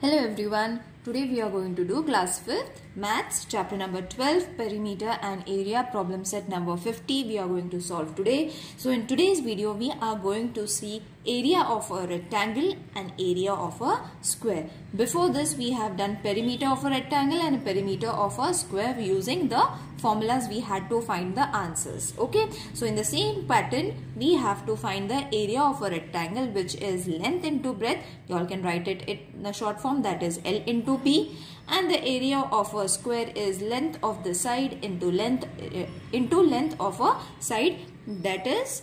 Hello everyone, today we are going to do class 5th maths chapter number 12 perimeter and area problem set number 50 we are going to solve today. So in today's video we are going to see area of a rectangle and area of a square. Before this we have done perimeter of a rectangle and perimeter of a square using the formulas we had to find the answers. Okay, so in the same pattern we have to find the area of a rectangle, which is length into breadth. You all can write it in the short form, that is L into P, and the area of a square is length of the side into length of a side, that is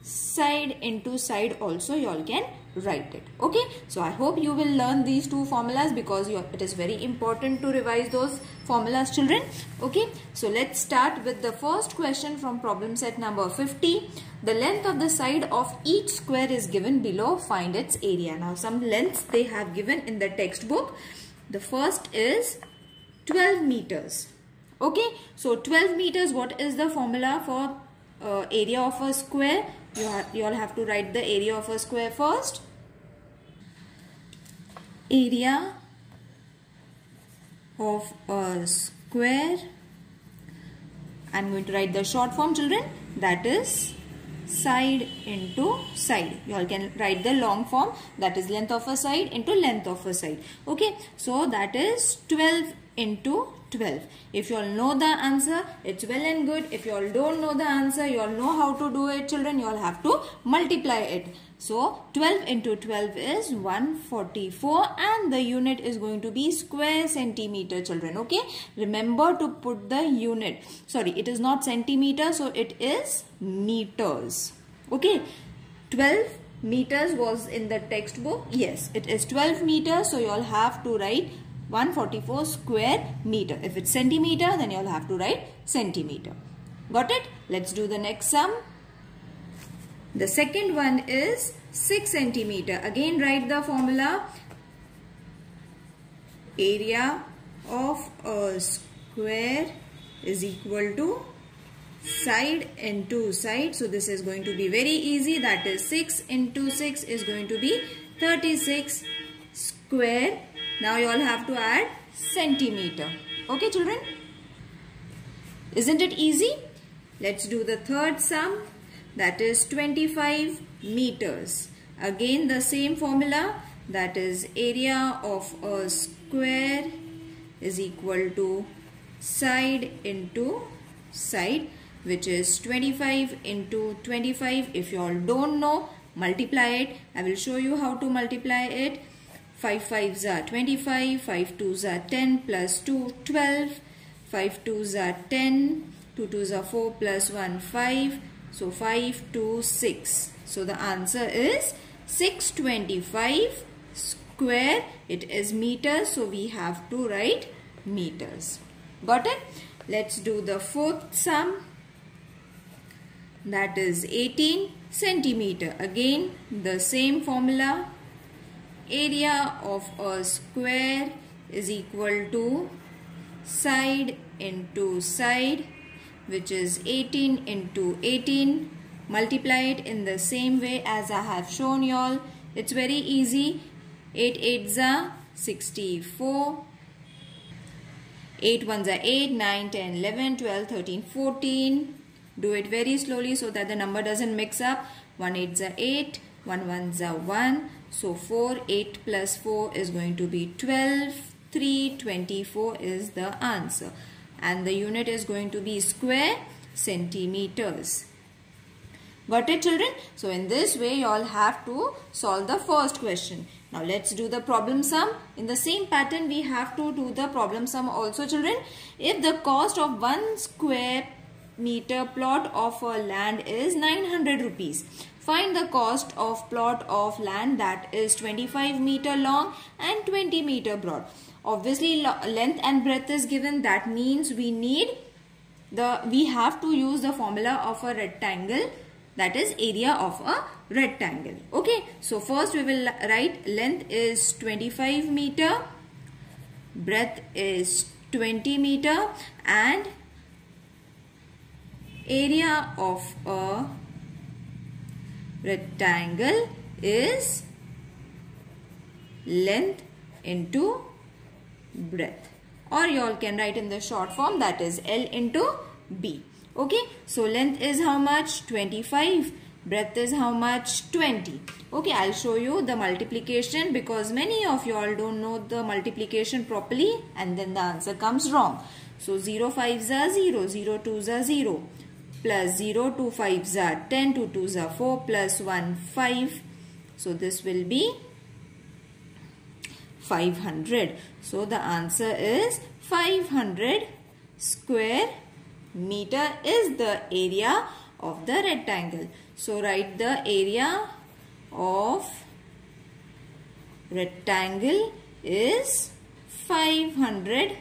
side into side also you all can write it. Okay, so I hope you will learn these two formulas because it is very important to revise those formulas, children. Okay, so let's start with the first question from problem set number 50. The length of the side of each square is given below. Find its area. Now some lengths they have given in the textbook. The first is 12 meters. Okay, so 12 meters, what is the formula for area of a square? You all have to write the area of a square first. Area of a square, I am going to write the short form, children, that is side into side. You all can write the long form, that is length of a side into length of a side. Okay, so that is 12 into 12. If you all know the answer, it's well and good. If you all don't know the answer, you all know how to do it, children. You all have to multiply it. So 12 into 12 is 144 and the unit is going to be square centimeter, children. Okay, remember to put the unit. Sorry, it is not centimeter, so it is meters. Okay, 12 meters was in the textbook. Yes, it is 12 meters, so you all have to write 144 square meter. If it's centimeter, then you'll have to write centimeter. Got it? Let's do the next sum. The second one is 6 centimeter. Again, write the formula. Area of a square is equal to side into side. So this is going to be very easy. That is 6 into 6 is going to be 36 square. Now you all have to add centimeter. Okay, children? Isn't it easy? Let's do the third sum. That is 25 meters. Again the same formula. That is area of a square is equal to side into side, which is 25 into 25. If you all don't know, multiply it. I will show you how to multiply it. 5 5s are 25, 5 2s are 10 plus 2, 12, 5 2s are 10, 2 2s are 4 plus 1, 5. So 5 2 6. So the answer is 625 square. It is meters, so we have to write meters. Got it? Let's do the fourth sum. That is 18 centimeter. Again the same formula. Area of a square is equal to side into side, which is 18 into 18. Multiply it in the same way as I have shown you all. It's very easy. 8 8s are 64. 8 1s are 8, 9, 10, 11, 12, 13, 14. Do it very slowly so that the number doesn't mix up. 1 8s are 8, 1 1s are 1. So 4, 8 plus 4 is going to be 12. 3, 24 is the answer. And the unit is going to be square centimeters. Got it, children? So in this way you all have to solve the first question. Now let's do the problem sum. In the same pattern we have to do the problem sum also, children. If the cost of 1 square meter plot of a land is 900 rupees. Find the cost of plot of land that is 25 meter long and 20 meter broad. Obviously length and breadth is given. That means we have to use the formula of a rectangle, that is area of a rectangle. Okay, so first we will write length is 25 meter, breadth is 20 meter and area of a rectangle is length into breadth. Or you all can write in the short form, that is L into B. Okay, so length is how much? 25. Breadth is how much? 20. Okay, I'll show you the multiplication because many of you all don't know the multiplication properly and then the answer comes wrong. So 0 5s are 0, 0 2s are 0, plus 0 2 5s are 10, 2 2s are 4, plus 1 5. So this will be 500. So the answer is 500 square meter is the area of the rectangle. So write the area of rectangle is 500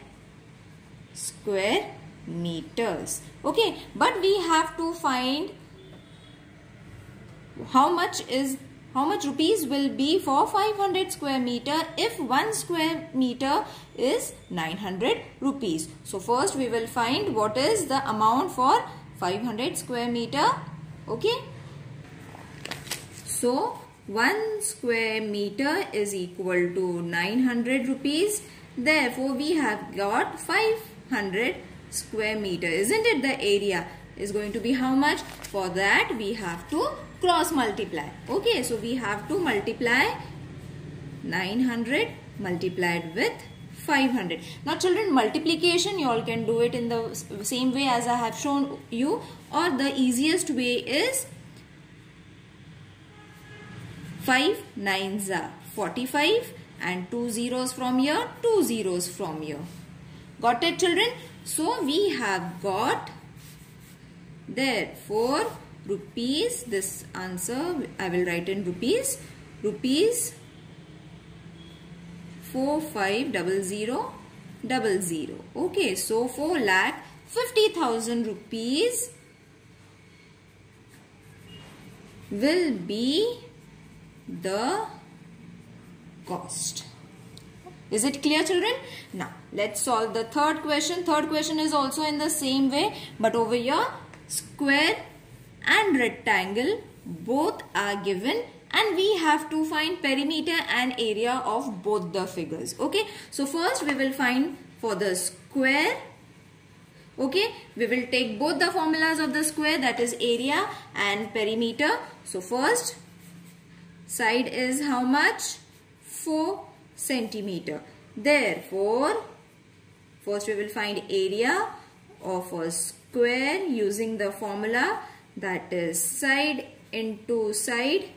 square meters. Okay, but we have to find how much rupees will be for 500 square meter if 1 square meter is 900 rupees. So first we will find what is the amount for 500 square meter. Okay. So 1 square meter is equal to 900 rupees. Therefore we have got 500 square meter. Isn't it? The area is going to be how much? For that we have to cross multiply. Okay, so we have to multiply 900 multiplied with 500. Now children, multiplication you all can do it in the same way as I have shown you, or the easiest way is 5 9s are 45 and 2 zeros from here, 2 zeros from here. Got it children? So we have got, therefore rupees, this answer I will write in rupees, rupees 450000. Okay, so 4,50,000 rupees will be the cost. Is it clear children? Now let's solve the third question. Third question is also in the same way, but over here square and rectangle both are given and we have to find perimeter and area of both the figures. Okay, so first we will find for the square. Okay, we will take both the formulas of the square, that is area and perimeter. So first side is how much? 4 centimeter. Therefore first we will find area of a square using the formula, that is side into side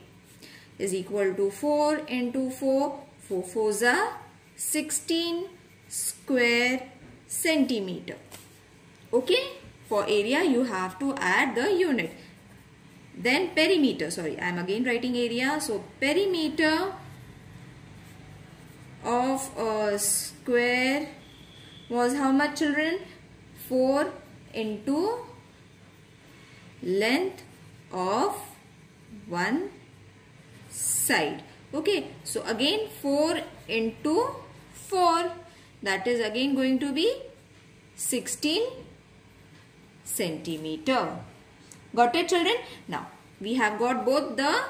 is equal to 4 into 4. 4 4s are 16 square centimeter. Okay, for area you have to add the unit. Then perimeter, sorry, I am again writing area. So perimeter of a square was how much children? 4 into length of one side. Okay, so again 4 into 4, that is again going to be 16 centimeter. Got it children? Now we have got both the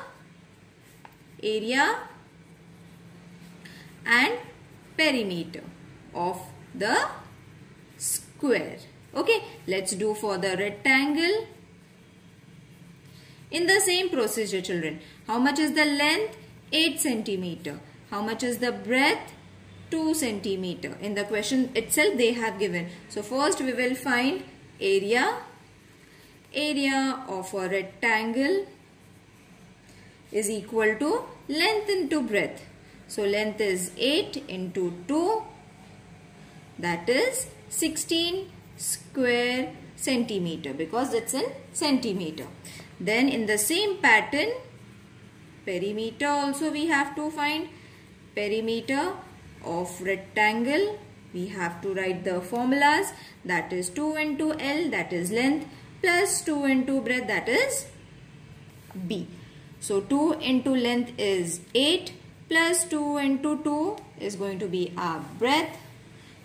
area and perimeter of the square. Okay, let's do for the rectangle. In the same procedure children, how much is the length? 8 centimeter. How much is the breadth? 2 centimeter. In the question itself they have given. So first we will find area. Area of a rectangle is equal to length into breadth. So length is 8 into 2, that is 16 square centimeter, because it's in centimeter. Then in the same pattern, perimeter also we have to find. Perimeter of rectangle, we have to write the formulas, that is 2 into L, that is length, plus 2 into breadth, that is B. So 2 into length is 8 plus 2 into 2 is going to be our breadth.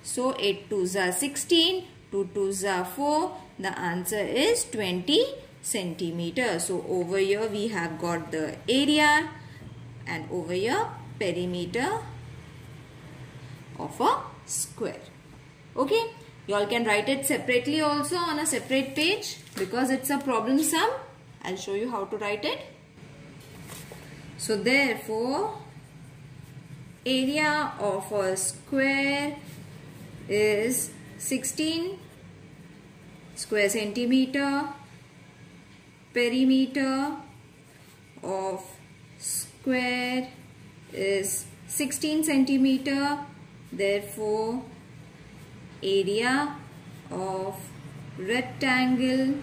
So 8 2s are 16, 2 2s are 4. The answer is 20 centimeter. So over here we have got the area and over here perimeter of a square. Okay, you all can write it separately also on a separate page because it's a problem sum. I'll show you how to write it. So therefore, area of a square is 16 square centimeter. Perimeter of square is 16 centimeter. Therefore, area of rectangle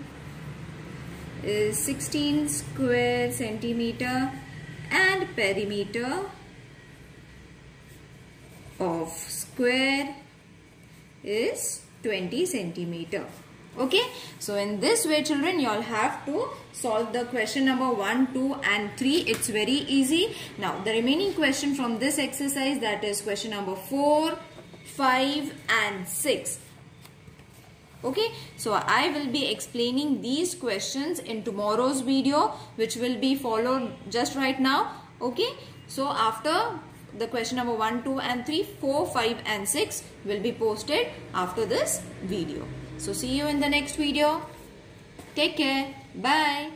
is 16 square centimeter and perimeter of square is 20 centimeter. Okay, so in this way children, you all have to solve the question number 1, 2 and 3. It's very easy. Now the remaining question from this exercise, that is question number 4, 5 and 6. Okay, so I will be explaining these questions in tomorrow's video, which will be followed just right now. Okay, so after the question number 1, 2 and 3, 4, 5 and 6 will be posted after this video. So see you in the next video. Take care. Bye.